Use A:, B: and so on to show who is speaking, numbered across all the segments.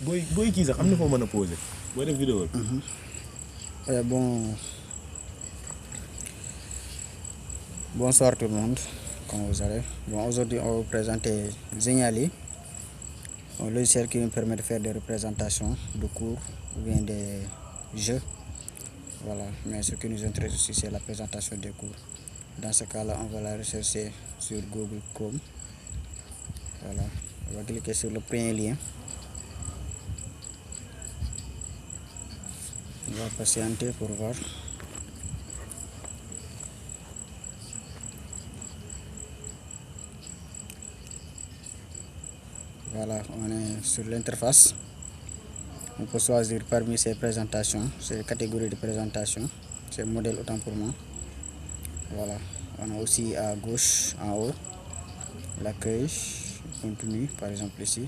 A: booy kii sax am na foo mën a posé boo def vidéo bi.
B: Bon, bonsoir tout le monde, comment vous allez? Bon, aujourd'hui, on va vous présenter Zeniali, un logiciel qui nous permet de faire des représentations de cours ou bien des jeux. Voilà, mais ce qui nous intéresse aussi, c'est la présentation des cours. Dans ce cas-là, on va la rechercher sur Google Chrome. Voilà, on va cliquer sur le premier lien. On va patienter pour voir. Voilà, on est sur l'interface. On peut choisir parmi ces présentations, ces catégories de présentation, ces modèles autant pour moi. Voilà, on a aussi à gauche, en haut, l'accueil, contenu, par exemple ici.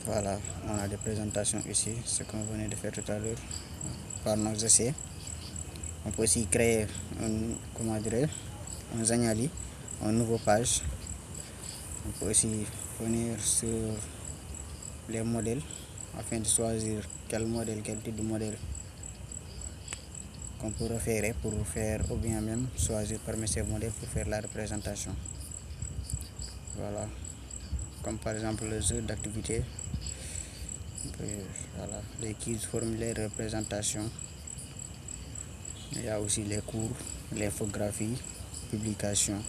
B: Voilà, on a des présentations ici, ce qu'on venait de faire tout à l'heure par nos essais. On peut aussi créer un Zeniali, une nouvelle page. On peut aussi venir sur les modèles afin de choisir quel type de modèle qu'on peut référer pour faire, ou bien même choisir parmi ces modèles pour faire la représentation. Voilà, comme par exemple le jeu d'activité, voilà, les quiz, formulaires, représentations. Il y a aussi les cours, l'infographie, publication,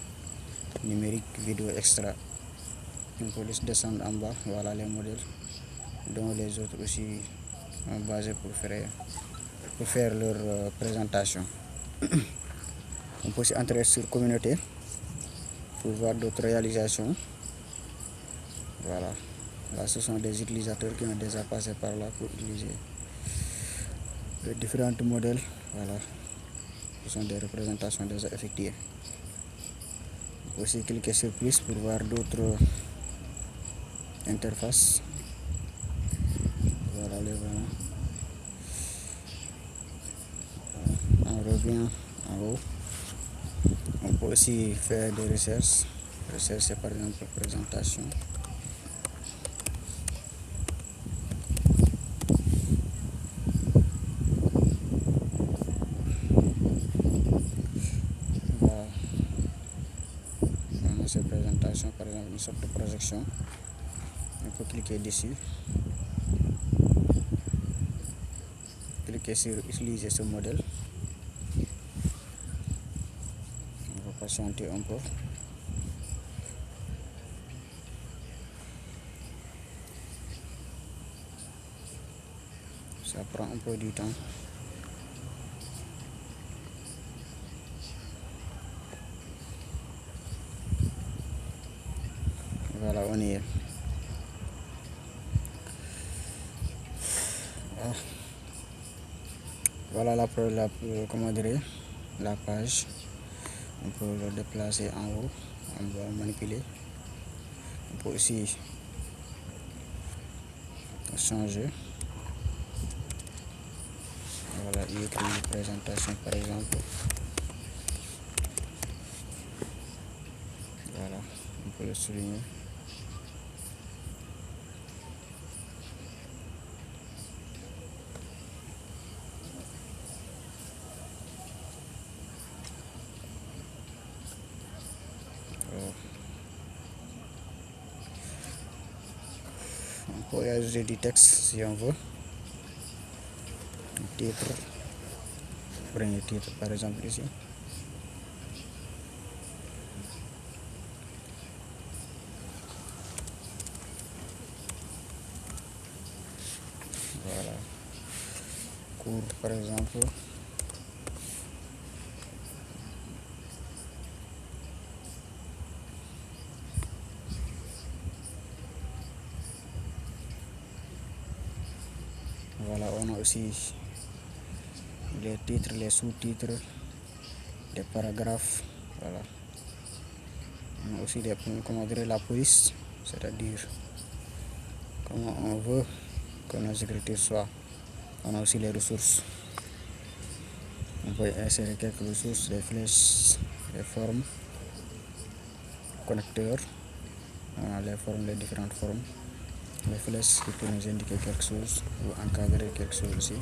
B: numérique, vidéo extra. On peut descendre en bas, voilà les modèles, dont les autres aussi sont basés pour faire leur présentation. On peut aussi entrer sur communauté pour voir d'autres réalisations. Voilà, là ce sont des utilisateurs qui ont déjà passé par là pour utiliser les différents modèles. Voilà, ce sont des représentations déjà effectuées. On peut aussi cliquer sur plus pour voir d'autres interfaces. Voilà les voilà. On revient en haut. On peut aussi faire des recherches. Rechercher par exemple présentation. Voilà. Dans cette présentation, par exemple une sorte de projection. On peut cliquer dessus. Cliquer sur utiliser ce modèle. On va patienter un peu. Ça prend un peu du temps. Voilà, on y est. Voilà la page. On peut le déplacer en haut, on va manipuler. On peut aussi changer. Voilà, il écrit une présentation par exemple. Voilà, on peut le souligner. On peut ajouter du texte si on veut. Un titre, premier titre par exemple ici. Voilà, cours par exemple. Voilà, on a aussi les titres, les sous-titres, des paragraphes. Voilà, on a aussi la police, c'est-à-dire comment on veut que nos écritures soient. On a aussi les ressources. On peut insérer quelques ressources, les flèches, les formes, connecteurs. On a les différentes formes. les flèches qui peuvent nous indiquer quelque chose ou encadrer quelque chose aussi.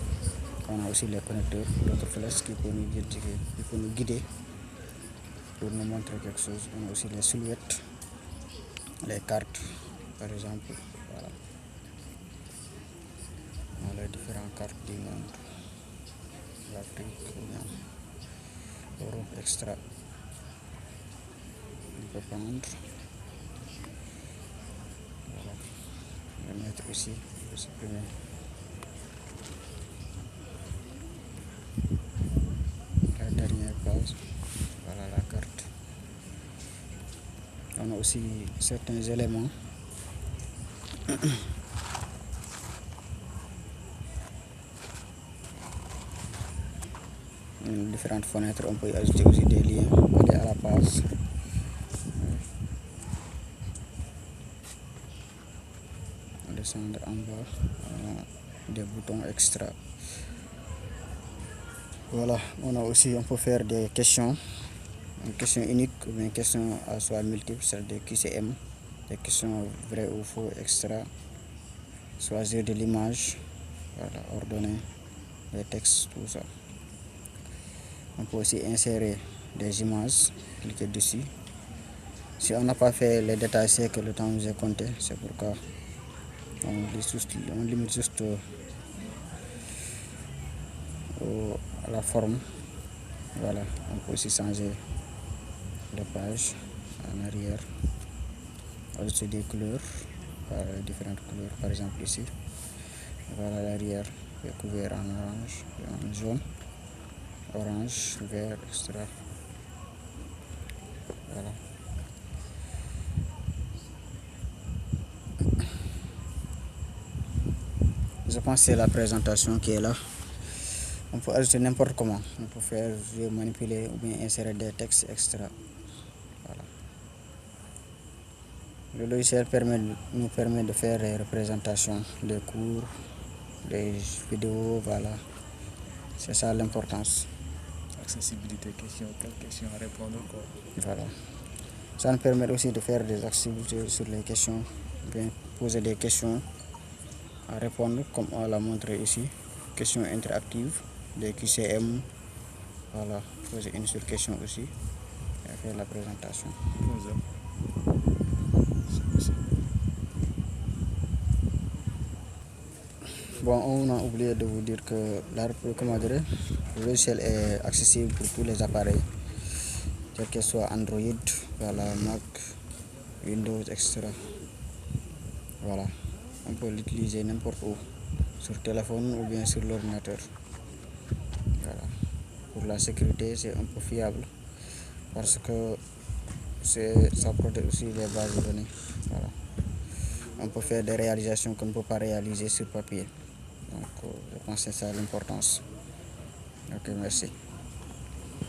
B: On a aussi les connecteurs, d'autres flèches qui peuvent nous indiquer, qui peuvent nous guider pour nous montrer quelque chose. On a aussi les silhouettes, les cartes par exemple. Voilà. On a les différentes cartes du monde, l'Afrique, l'Europe, extra. On peut prendre. Voilà. On va mettre aussi, on peut supprimer. La dernière page, voilà la carte. On a aussi certains éléments. Différentes fenêtres, on peut ajouter aussi des liens collés à la page. Descendre en bas, des boutons extra. Voilà, on peut faire des questions, une question unique ou une question à choix multiple, c'est des QCM, des questions vraies ou faux, extra. Choisir de l'image, voilà, ordonner les textes, tout ça. On peut aussi insérer des images, cliquer dessus. Si on n'a pas fait les détails, c'est que le temps nous est compté, c'est pourquoi on limite juste à la forme. Voilà, on peut aussi changer de page en arrière, ajouter des couleurs, différentes couleurs, par exemple ici. Voilà, l'arrière est couvert en orange, en jaune, orange, vert, etc. Voilà. Je pense que c'est la présentation qui est là. On peut ajouter n'importe comment. On peut faire manipuler ou bien insérer des textes extra. Voilà. Le logiciel nous permet de faire des représentations, des cours, des vidéos. Voilà. C'est ça l'importance.
A: Accessibilité, quelle question à répondre quoi.
B: Voilà. Ça nous permet aussi de faire des activités sur les questions, bien poser des questions à répondre comme on l'a montré ici. Questions interactives, des QCM. Voilà, poser une seule question aussi et faire la présentation. Bon, on a oublié de vous dire que le logiciel est accessible pour tous les appareils, quel que soit Android, voilà, Mac, Windows, etc. Voilà, on peut l'utiliser n'importe où, sur téléphone ou bien sur l'ordinateur. Voilà. Pour la sécurité, c'est un peu fiable parce que ça protège aussi les bases de données. Voilà. On peut faire des réalisations qu'on ne peut pas réaliser sur papier. Donc, je pense que c'est ça l'importance. Ok, merci.